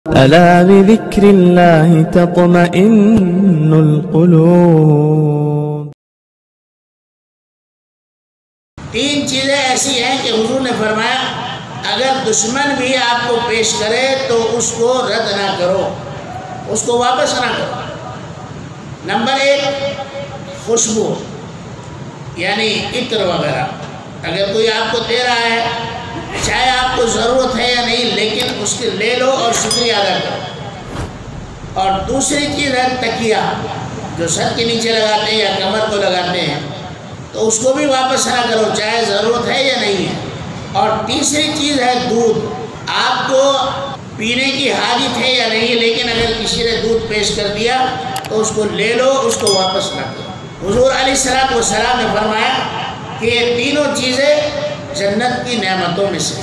ألا بذكر الله تطمئن القلوب۔ تین چیزیں ایسی ہیں کہ حضور نے فرمایا اگر دشمن بھی آپ کو پیش کرے تو اس کو رد نہ کرو، اس کو واپس نہ کرو۔ نمبر 1 خوشبو، یعنی عطر وغیرہ، اگر کوئی آپ کو دے رہا ہے چاہے آپ کو ضرورت ہے یا نہیں لیکن اس کے لے لو اور شکریہ ادا کرو۔ اور دوسری چیز ہے تکیہ، جو سر کے نیچے لگاتے ہیں یا کمر کو لگاتے ہیں، تو اس کو بھی واپس نہ کرو چاہے ضرورت ہے یا نہیں ہے۔ اور تیسری چیز ہے دودھ، آپ کو پینے کی حاجت ہے یا نہیں لیکن اگر کسی نے دودھ پیش کر دیا تو اس کو لے لو، اس کو واپس نہ کرو۔ حضور علیہ السلام نے فرمایا کہ یہ تینوں چیزیں جنت کی نعمتوں میں سے